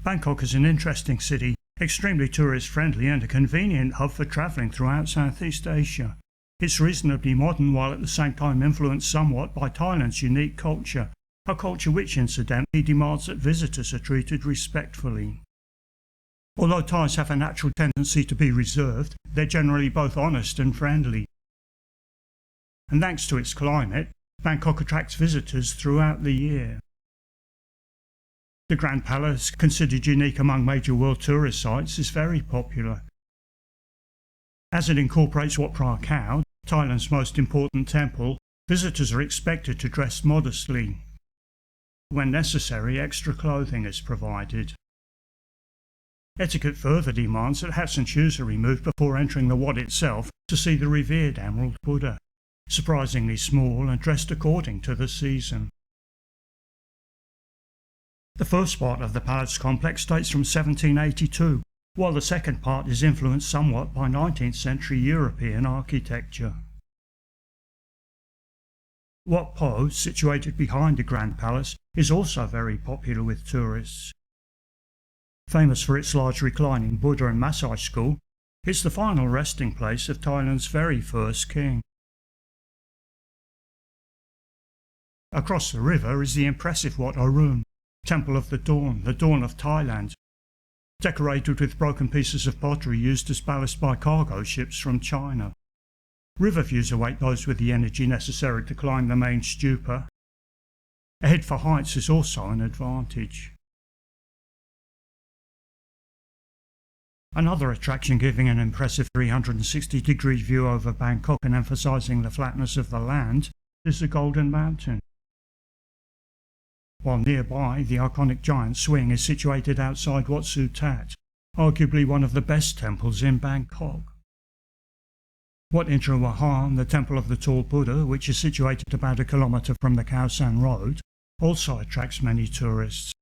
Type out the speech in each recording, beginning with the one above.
Bangkok is an interesting city, extremely tourist-friendly and a convenient hub for travelling throughout Southeast Asia. It's reasonably modern while at the same time influenced somewhat by Thailand's unique culture, a culture which incidentally demands that visitors are treated respectfully. Although Thais have a natural tendency to be reserved, they're generally both honest and friendly. And thanks to its climate, Bangkok attracts visitors throughout the year. The Grand Palace, considered unique among major world tourist sites, is very popular. As it incorporates Wat Phra Kaew, Thailand's most important temple, visitors are expected to dress modestly. When necessary, extra clothing is provided. Etiquette further demands that hats and shoes are removed before entering the Wat itself to see the revered Emerald Buddha, surprisingly small and dressed according to the season. The first part of the palace complex dates from 1782, while the second part is influenced somewhat by 19th century European architecture. Wat Phra, situated behind the Grand Palace, is also very popular with tourists. Famous for its large reclining Buddha and massage school, it's the final resting place of Thailand's very first king. Across the river is the impressive Wat Arun, Temple of the Dawn of Thailand, decorated with broken pieces of pottery used as ballast by cargo ships from China. River views await those with the energy necessary to climb the main stupa. A head for heights is also an advantage. Another attraction giving an impressive 360-degree view over Bangkok and emphasising the flatness of the land is the Golden Mountain. While nearby, the iconic giant swing is situated outside Wat Tat, arguably one of the best temples in Bangkok. Wat Indrawahan, the Temple of the Tall Buddha, which is situated about a kilometre from the Khao San Road, also attracts many tourists.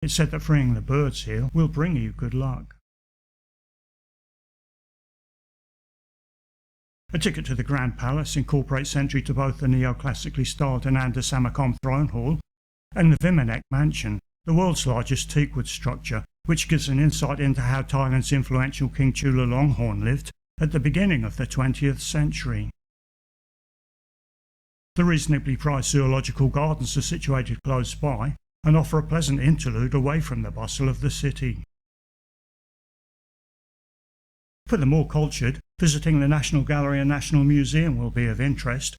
It's said that freeing the birds here will bring you good luck. A ticket to the Grand Palace incorporates entry to both the neoclassically styled Ananda Samakam Throne Hall and the Vimanek Mansion, the world's largest teakwood structure, which gives an insight into how Thailand's influential King Chulalongkorn lived at the beginning of the 20th century. The reasonably priced zoological gardens are situated close by and offer a pleasant interlude away from the bustle of the city. For the more cultured, visiting the National Gallery and National Museum will be of interest,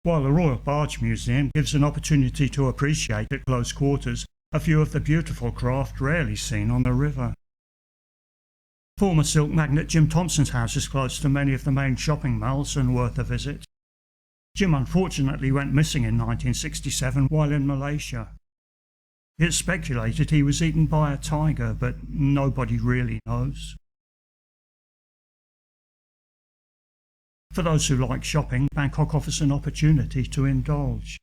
while the Royal Barge Museum gives an opportunity to appreciate at close quarters a few of the beautiful craft rarely seen on the river. Former silk magnate Jim Thompson's house is close to many of the main shopping malls and worth a visit. Jim unfortunately went missing in 1967 while in Malaysia. It's speculated he was eaten by a tiger, but nobody really knows. For those who like shopping, Bangkok offers an opportunity to indulge.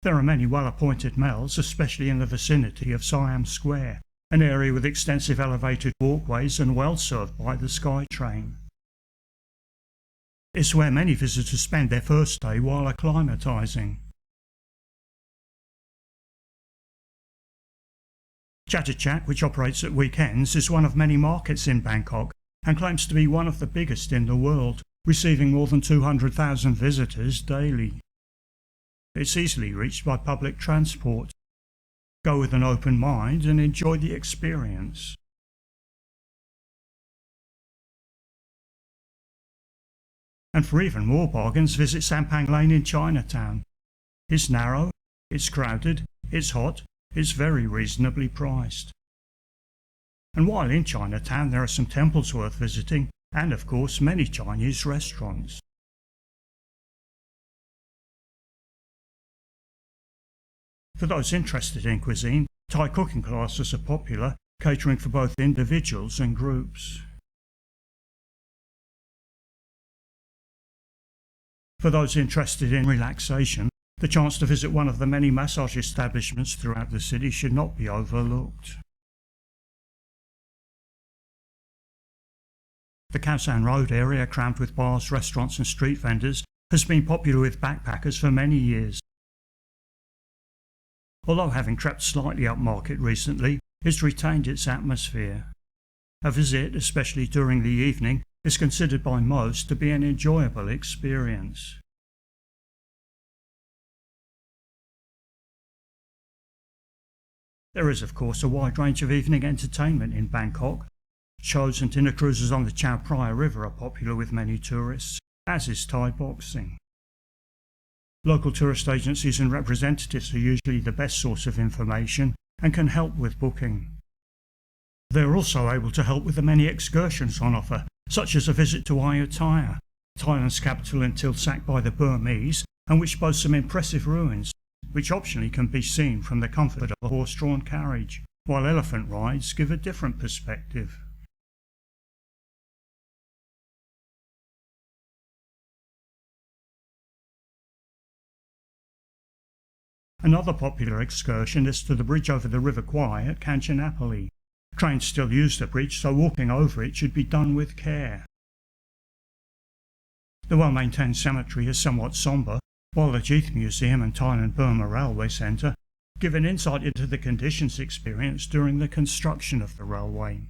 There are many well-appointed malls, especially in the vicinity of Siam Square, an area with extensive elevated walkways and well served by the SkyTrain. It's where many visitors spend their first day while acclimatising. Chatuchak, which operates at weekends, is one of many markets in Bangkok and claims to be one of the biggest in the world, receiving more than 200,000 visitors daily. It's easily reached by public transport. Go with an open mind and enjoy the experience. And for even more bargains, visit Sampang Lane in Chinatown. It's narrow, it's crowded, it's hot, it's very reasonably priced. And while in Chinatown there are some temples worth visiting, and of course many Chinese restaurants. For those interested in cuisine, Thai cooking classes are popular, catering for both individuals and groups. For those interested in relaxation, the chance to visit one of the many massage establishments throughout the city should not be overlooked. The Khao San Road area, crammed with bars, restaurants and street vendors, has been popular with backpackers for many years. although having crept slightly upmarket recently, it's retained its atmosphere. A visit, especially during the evening, is considered by most to be an enjoyable experience. There is of course a wide range of evening entertainment in Bangkok. Shows and dinner cruises on the Chao Phraya River are popular with many tourists, as is Thai boxing. Local tourist agencies and representatives are usually the best source of information and can help with booking. They are also able to help with the many excursions on offer, such as a visit to Ayutthaya, Thailand's capital until sacked by the Burmese, and which boasts some impressive ruins, which optionally can be seen from the comfort of a horse-drawn carriage, while elephant rides give a different perspective. Another popular excursion is to the bridge over the River Kwai at Kanchanapali. Trains still use the bridge, so walking over it should be done with care. The well-maintained cemetery is somewhat sombre, while the Jeeth Museum and Thailand-Burma Railway Centre give an insight into the conditions experienced during the construction of the railway.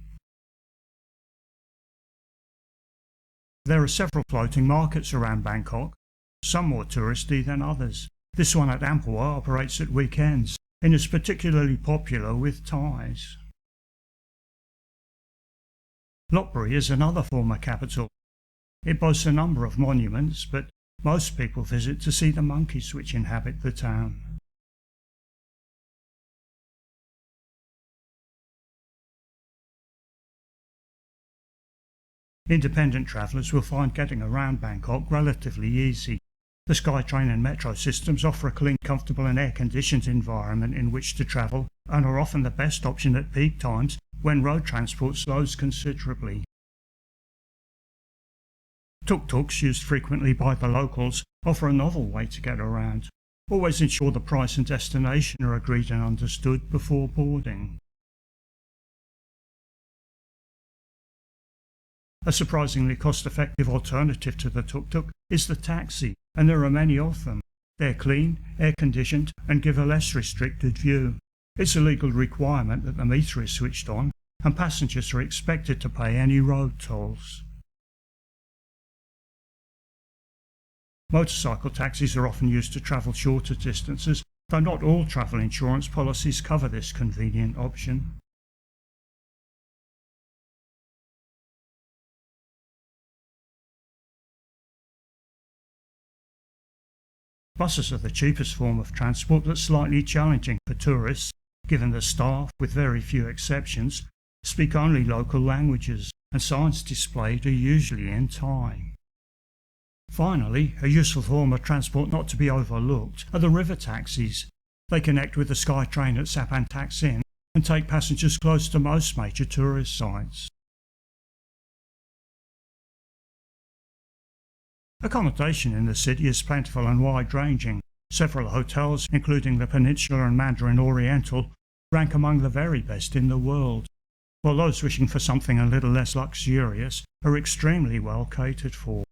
There are several floating markets around Bangkok, some more touristy than others. This one at Ampua operates at weekends and is particularly popular with Thais. Lopburi is another former capital. It boasts a number of monuments, but most people visit to see the monkeys which inhabit the town. Independent travellers will find getting around Bangkok relatively easy. The SkyTrain and metro systems offer a clean, comfortable and air-conditioned environment in which to travel and are often the best option at peak times when road transport slows considerably. Tuk-tuks, used frequently by the locals, offer a novel way to get around. Always ensure the price and destination are agreed and understood before boarding. A surprisingly cost-effective alternative to the tuk-tuk is the taxi, and there are many of them. They're clean, air-conditioned and give a less restricted view. It's a legal requirement that the meter is switched on, and passengers are expected to pay any road tolls. Motorcycle taxis are often used to travel shorter distances, though not all travel insurance policies cover this convenient option. Buses are the cheapest form of transport, but slightly challenging for tourists, given the staff, with very few exceptions, speak only local languages, and signs displayed are usually in Thai. Finally, a useful form of transport not to be overlooked are the river taxis. They connect with the SkyTrain at Sapan Taksin and take passengers close to most major tourist sites. Accommodation in the city is plentiful and wide-ranging. Several hotels, including the Peninsula and Mandarin Oriental, rank among the very best in the world, while those wishing for something a little less luxurious are extremely well catered for.